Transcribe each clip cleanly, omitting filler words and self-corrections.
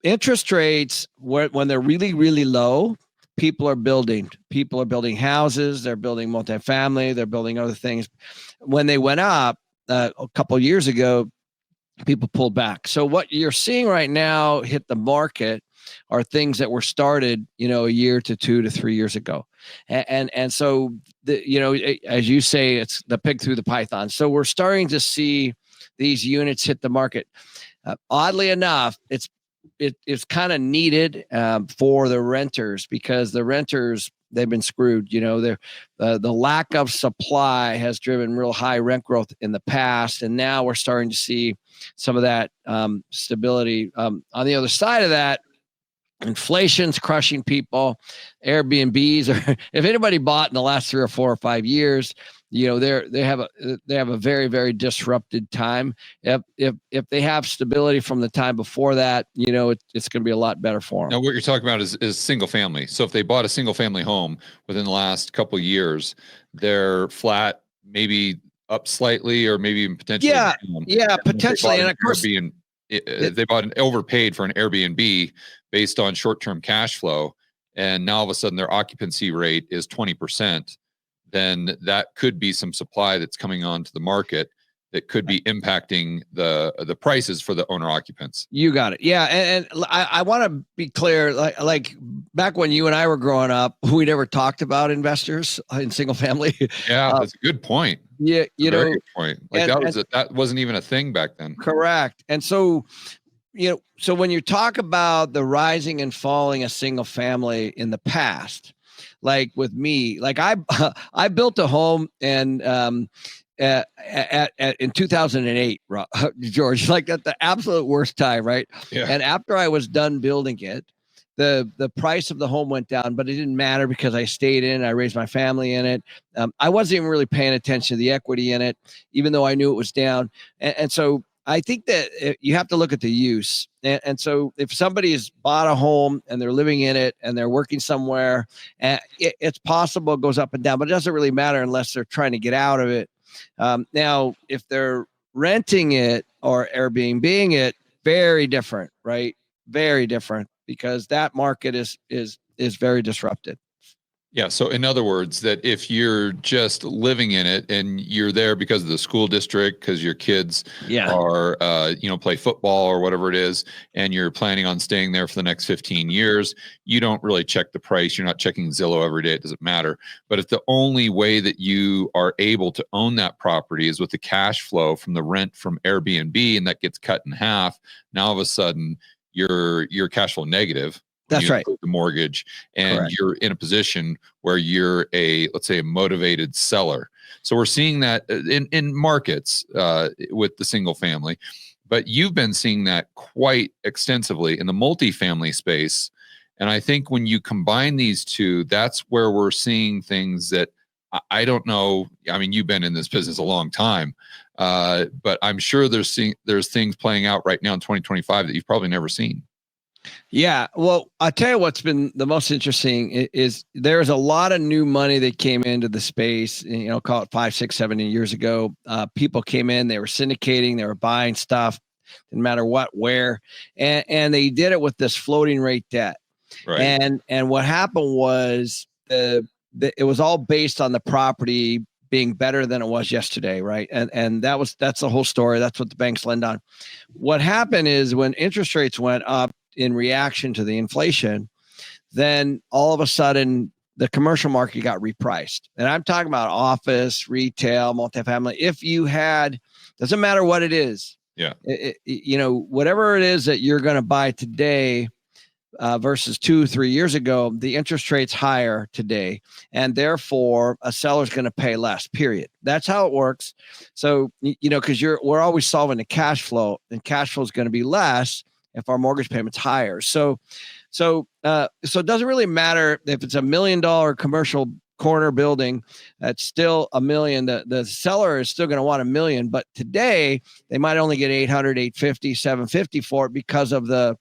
interest rates, when they're really, really low, people are building houses, they're building multifamily, they're building other things. When they went up a couple of years ago, people pulled back. So what you're seeing right now hit the market are things that were started, a year to 2 to 3 years ago. And so as you say, it's the pig through the python. So we're starting to see these units hit the market. Oddly enough, it's kind of needed for the renters, because the renters, they've been screwed. The lack of supply has driven real high rent growth in the past, and now we're starting to see some of that stability. On the other side of that, inflation's crushing people. Airbnbs are, if anybody bought in the last 3 or 4 or 5 years, they have a very, very disrupted time. If they have stability from the time before that, it's going to be a lot better for them. Now, what you're talking about is single family. So if they bought a single family home within the last couple of years, they're flat, maybe up slightly, or maybe even potentially. Yeah, potentially. And of course, they bought an overpaid for an Airbnb based on short-term cash flow, and now all of a sudden their occupancy rate is 20%, then that could be some supply that's coming onto the market that could be impacting the prices for the owner occupants. You got it. Yeah. And I want to be clear, like back when you and I were growing up, we never talked about investors in single family. Yeah, that's a good point. Yeah. Very good point. Like that wasn't even a thing back then. Correct. And so, so when you talk about the rising and falling of single family in the past, like with me, like I built a home and, in 2008, George, like at the absolute worst time, right? Yeah. And after I was done building it, the price of the home went down, but it didn't matter because I stayed in, I raised my family in it. I wasn't even really paying attention to the equity in it, even though I knew it was down. And so I think that you have to look at the use. And so if somebody has bought a home and they're living in it and they're working somewhere, it's possible it goes up and down, but it doesn't really matter unless they're trying to get out of it. Now, if they're renting it or Airbnb-ing it, very different, right? Very different, because that market is very disrupted. Yeah. So in other words, that if you're just living in it and you're there because of the school district, because your kids are, play football or whatever it is, and you're planning on staying there for the next 15 years, you don't really check the price. You're not checking Zillow every day. It doesn't matter. But if the only way that you are able to own that property is with the cash flow from the rent from Airbnb, and that gets cut in half, now all of a sudden you're cash flow negative. That's right. The mortgage, and correct, you're in a position where you're let's say a motivated seller. So we're seeing that in markets with the single family, but you've been seeing that quite extensively in the multifamily space. And I think when you combine these two, that's where we're seeing things that I don't know. I mean, you've been in this business a long time, but I'm sure there's things playing out right now in 2025 that you've probably never seen. Yeah. Well, I'll tell you what's been the most interesting is there's a lot of new money that came into the space, call it 5, 6, 7 years ago. People came in, they were syndicating, they were buying stuff, didn't matter what, where, and they did it with this floating rate debt. Right. And what happened was it was all based on the property being better than it was yesterday, right? And that's the whole story. That's what the banks lend on. What happened is when interest rates went up in reaction to the inflation, then all of a sudden the commercial market got repriced. And I'm talking about office, retail, multifamily. If you had, doesn't matter what it is. Yeah. Whatever it is that you're going to buy today versus 2-3 years ago, the interest rate's higher today. And therefore a seller's going to pay less, period. That's how it works. So, because we're always solving the cash flow, and cash flow is going to be less if our mortgage payment's higher. So it doesn't really matter if it's $1 million commercial corner building, that's still $1 million. The seller is still going to want $1 million, but today they might only get 800, 850, 750 for it because of the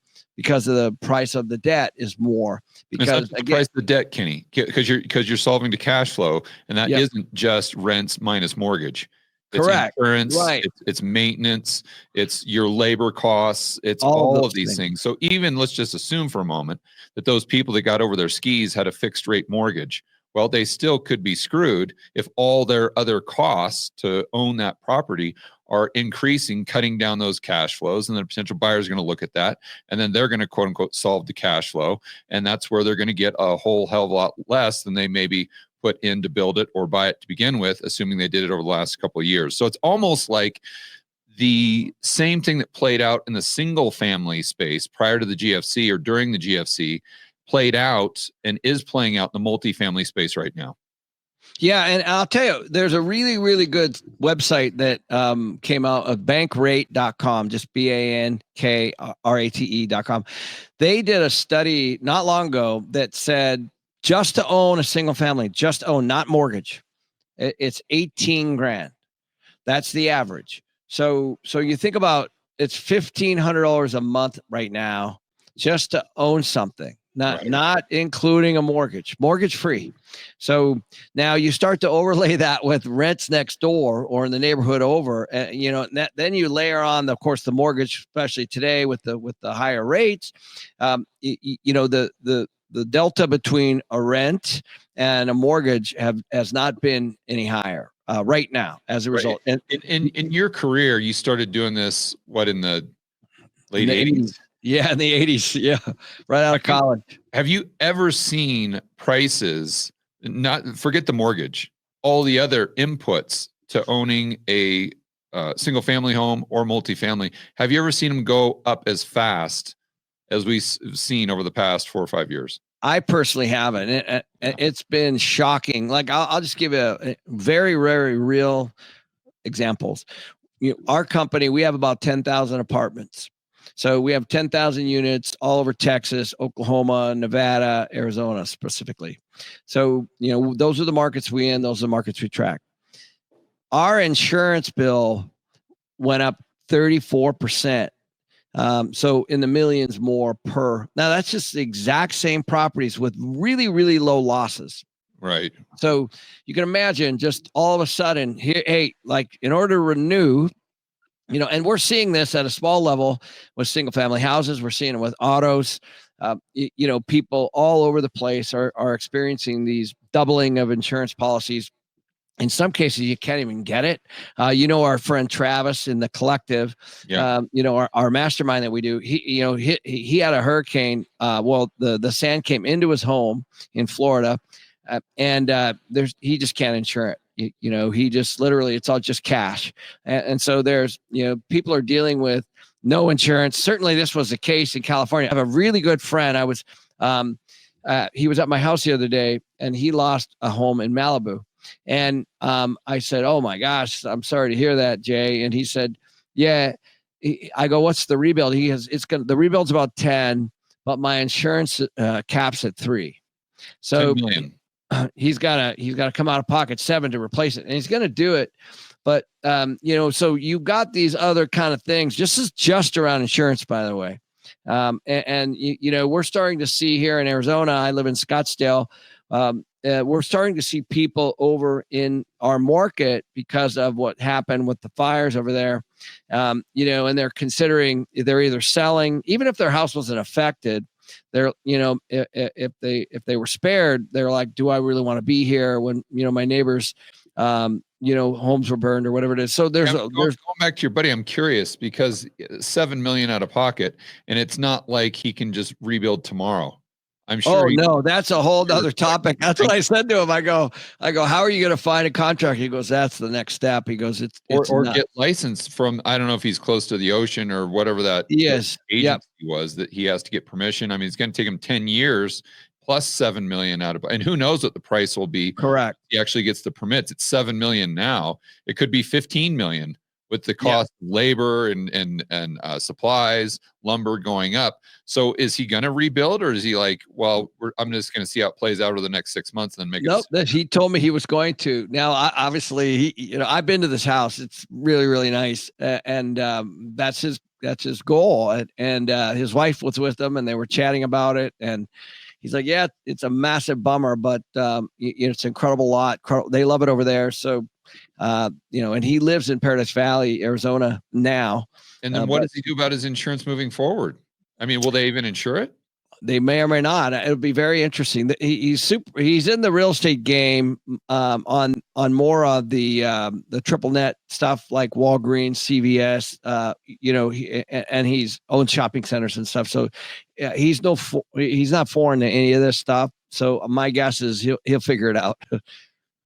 price of the debt is more. Because the price of the debt, Kenny, because you're solving the cash flow, and that isn't just rents minus mortgage. It's Correct. insurance, Right. it's maintenance, it's your labor costs, it's All of all those of these things. things. So even let's just assume for a moment that those people that got over their skis had a fixed rate mortgage. Well, they still could be screwed if all their other costs to own that property are increasing, cutting down those cash flows. And then potential buyers are going to look at that, and then they're going to quote unquote solve the cash flow. And that's where they're going to get a whole hell of a lot less than they maybe put in to build it or buy it to begin with, assuming they did it over the last couple of years. So it's almost like the same thing that played out in the single family space prior to the GFC or during the GFC played out and is playing out in the multifamily space right now. Yeah, and I'll tell you, there's a really, really good website that came out of bankrate.com, just bankrate.com. They did a study not long ago that said just to own a single family, just own, not mortgage, it's 18 grand. That's the average. So you think about, it's $1,500 a month right now just to own something, not including a mortgage free. So now you start to overlay that with rents next door or in the neighborhood over, then you layer on, of course, the mortgage, especially today with the higher rates. The delta between a rent and a mortgage has not been any higher right now as a result. And in your career, you started doing this, in the late 80s? Yeah, in the 80s. Yeah, right out of college. Have you ever seen prices, not forget the mortgage, all the other inputs to owning a single family home or multifamily? Have you ever seen them go up as fast as we've seen over the past 4 or 5 years? I personally haven't. It's been shocking. Like I'll just give you a very, very real examples. Our company, we have about 10,000 apartments. So we have 10,000 units all over Texas, Oklahoma, Nevada, Arizona specifically. So, those are the markets we in, those are the markets we track. Our insurance bill went up 34%. So in the millions more per. Now that's just the exact same properties with really, really low losses. Right. So you can imagine just all of a sudden here, hey, like in order to renew, and we're seeing this at a small level with single family houses. We're seeing it with autos. People all over the place are experiencing these doubling of insurance policies. In some cases, you can't even get it. Our friend Travis in the collective, our mastermind that we do, he had a hurricane. The sand came into his home in Florida, and he just can't insure it. He just literally, it's all just cash. And so there's, people are dealing with no insurance. Certainly this was the case in California. I have a really good friend. He was at my house the other day and he lost a home in Malibu. And I said, oh my gosh, I'm sorry to hear that, Jay. And he said, yeah. I go, what's the rebuild? He has, the rebuild's about 10, but my insurance caps at 3. So 10 million. He's got to come out of pocket 7 to replace it, and he's going to do it. But so you've got these other kind of things, just around insurance, by the way. We're starting to see here in Arizona. I live in Scottsdale. We're starting to see people over in our market because of what happened with the fires over there. And they're considering, they're either selling, even if their house wasn't affected. They're, if they were spared, they're like, do I really want to be here when, my neighbors, homes were burned or whatever it is. So going back to your buddy. I'm curious because 7 million out of pocket, and it's not like he can just rebuild tomorrow. I'm sure. Oh no, that's a whole other topic. That's what I said to him. I go, how are you going to find a contractor? He goes, that's the next step. He goes, it's get licensed from, I don't know if he's close to the ocean or whatever that agency was that he has to get permission. I mean, it's going to take him 10 years plus 7 million out of, and who knows what the price will be. Correct. He actually gets the permits. It's 7 million now. It could be 15 million with the cost of labor and supplies, lumber going up. So is he going to rebuild, or is he like, well, I'm just going to see how it plays out over the next 6 months and then make it? Nope. He told me he was going to. Now, obviously, I've been to this house. It's really, really nice. And that's his goal. And his wife was with him and they were chatting about it. And he's like, yeah, it's a massive bummer, but it's an incredible lot. They love it over there. So, and he lives in Paradise Valley, Arizona now. And then what does he do about his insurance moving forward? I mean, will they even insure it? They may or may not. It'll be very interesting. He's in the real estate game on more of the triple net stuff like Walgreens, CVS. And he's owns shopping centers and stuff. So he's not foreign to any of this stuff. So my guess is he'll figure it out.